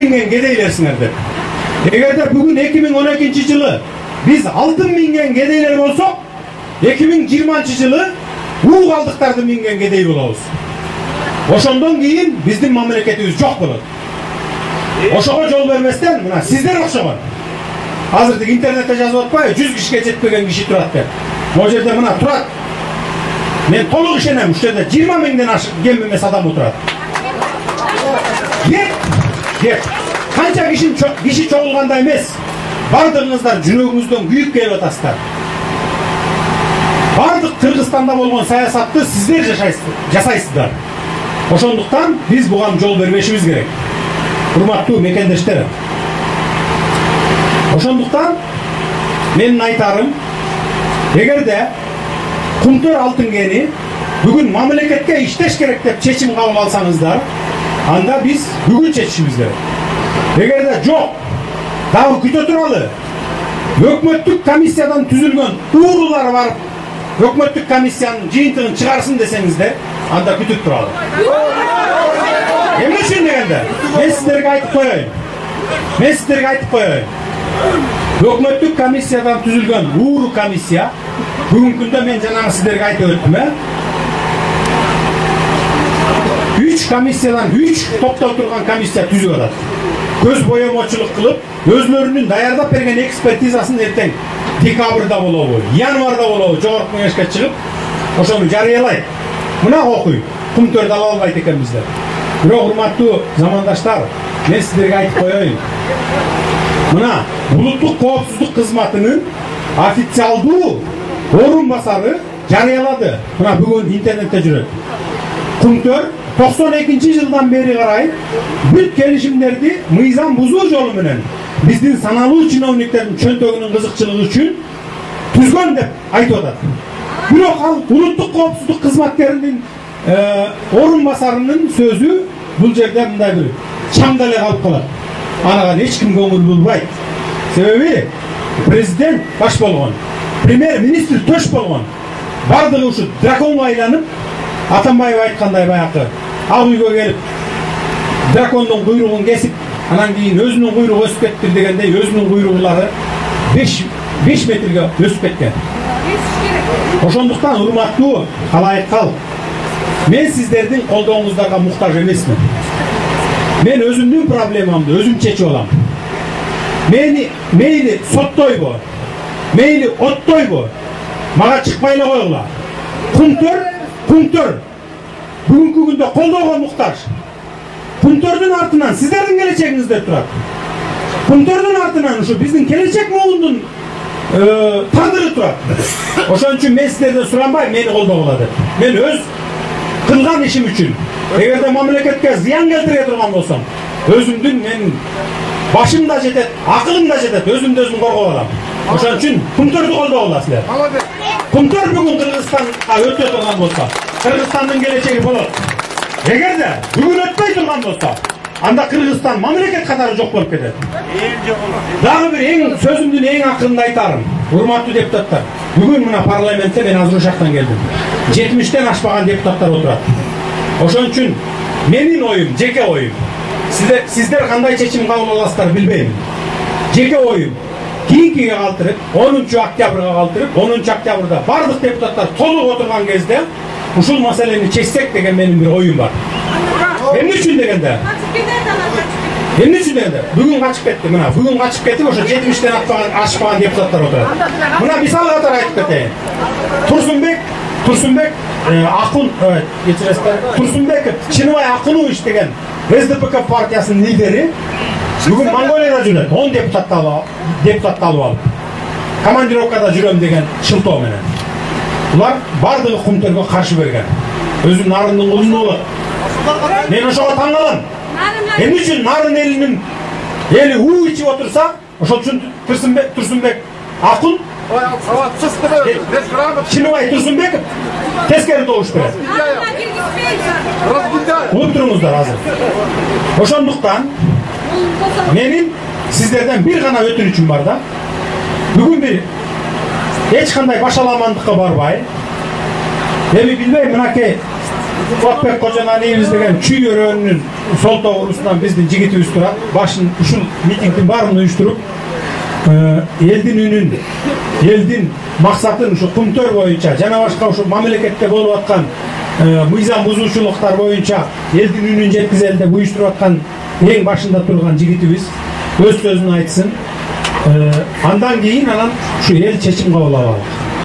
Gedeylersiniz деп. Eğer bugün 2012 yılı biz 6 mingen gedeyler olsak 2020 yılı bu kaldıklardı mingen gedey olabız. Oşondan keyin bizden memleketimiz çok болады. Oşoğa yol vermezden mına sizler oşoğa. Hazırda internette yazıp atpay 100 kişiye jetpegen kişi turat der. O yerde mına turat. Men toluk işenem, şu yerde 20 mingden aşık gelmemesi adam oturat. Gel. Kança kişi çoğulganda emez. Bardığınızlar cünubumuzdan büyük gelip ataslar. Bardık Kırgızistan'da bolgan sayasatты sizler jasaysızlar. Oşonduktan biz bugan yol vermешimiz gerek. Hurmattуу mekendештер. Oşonduktan men aytarım, egerde Kumtör Altıngeni bugün mamleketke işteş gerek dep çeçim kabul alsanızlar, anda biz bugün çeçişimiz gerek. Egerde жоқ, dagы kütө turalı, hökmöттük komissiyadan tüzülgön uğrular var, hökmöttük komissiyanın jыйынтыгын çıkarsın deseniz de, anda kütüp turalı. Emne üçün degende, men sizlerge aytıp koyayım. Hökmöttük komissiyadan tüzülgön uğru komissiya, bugün günde men jana sizlerge aytıp öttüm. 3 komissiyadan 3 topta oturgan komissiya tüzüp atat. Göz boyamoçuluk kılıp, özlörünün dayardap bergen ekspertizasını erteң dekabrda bolobу, yanvarda bolobу, жогорку кеңешке чыгып, ошону жарыялайт. Мына окуй, Kumtörдө ала албайт экенбиздер. Бирок урматтуу замандаштар, мен сиздерге айтып коеюн. Мына улуттук коопсуздук кызматынын официалдуу орун басары жарыялады. Мына бүгүн интернетте жүрөт. Kumtör 92 жылдан бери карай бүт келишимдерди мыйзам бузуу жолу менен биздин саналуу чиновниктердин чөнтөгүнүн кызыкчылыгы үчүн түзгөн деп айтып атат. Бирок ал улуттук коопсуздук кызматкеринин орун басарынын сөзү бул жерде мындай бир чаңда эле калып калат. Анага эч ким көңүл бурбайт. Себеби президент баш болгон, премьер-министр төш болгон. Бардыгы ушу драконго айланып, Атамбаев айткандай баягы ак үйгө келип дракондун куйругун кесип, анан кийин өзүнүн куйругу өсүп кетти дегендей өзүнүн куйругулары 5 метрге өсүп кеткен. Ошондуктан урматтуу калайык калк, мен сиздердин колдооңуздарга муктаж эмесмин. Мен өзүмдүн проблемамды өзүм чечип алам. Мейли соттойбу, мейли оттойбу, мага чыкпай эле койгула. Kumtör бүгүнкү күндө колдоого муктаж. Kumtörдүн артынан сиздердин келечегиңиздер турат. Kumtörдүн артынан ушу биздин келечек муундун тагдыры турат. Ошон үчүн мен сиздерден суранбайм, мени колдогула деп. Мен өз кылган ишим үчүн, эгерде мамлекетке зыян келтире турган болсом, өзүмдүн мен башым да жетет, акылым да жетет, өзүмдү өзүм коргоп алам. Ошон үчүн Kumtörдү колдогула силер. Kumtör бүгүн Кыргызстанга өтө турган болсо, Кыргызстандын келечеги болот. Эгерде бүгүн өтпөй турган болсо, анда Кыргызстан мамлекет катары жок болуп кетет. Дагы бир сөзүмдүн эң акырында айтарым. Урматтуу депутаттар, бүгүн мына парламентте мен азыр ошактан келдим. 70тен ашпаган депутаттар отурат. Ошон үчүн менин оюм, жеке оюм. Сиздер кандай чечим кабыл аласыздар билбейм. Жеке оюм. Кийинкиге калтырып, 10 октябрга калтырып, 10 октябрда бардык депутаттар толук отурган кезде ушул маселени чечсек деген менин бир оюм бар. Эмне үчүн дегенде? Бүгүн качып кетти, мына бүгүн качып кетип, ошо 70тен ашпаган депутаттар отурат. Мына мисал катары айтып кетейин. Турсунбек Турсунбеков Чыныбай Акунович деген СДПК партиясынын лидери бүгүн Монголияда жүрөт, 10 депутатты алып алып. Командировкада жүрөм деген шылтоо менен. Булар бардыгы Kumtörгө каршы берген. Өзүнүн нарындын кулуну болот. Мен ошого таң калам. Эмне үчүн нарын эли уу ичип отурса, ошол үчүн Турсунбек Акун Чыныбай Турсунбеков тескери добуш берет. Угуп туруңуздар азыр. Ошондуктан менин сиздерден бир гана өтүнүчүм бар да. Бүгүн бир эч кандай башаламандыкка барбай, эми билбейм, мынакей Fuatbek Kocaman eyimiz деген чүй өрөөнүн сол тогурусунан биздин жигитибиз турат. Башын ушул митингдин баарын уюштуруп, элдин үнүн, элдин максатын ушу кумтөр боюнча жана башка ушу мамлекетте болуп аткан мыйзам бузуучулуктар боюнча элдин үнүн жеткизели деп уюштуруп аткан эң башында турган жигитибиз өз сөзүн айтсын. Андан кийин анан ушу эл чечим кабыл алалы.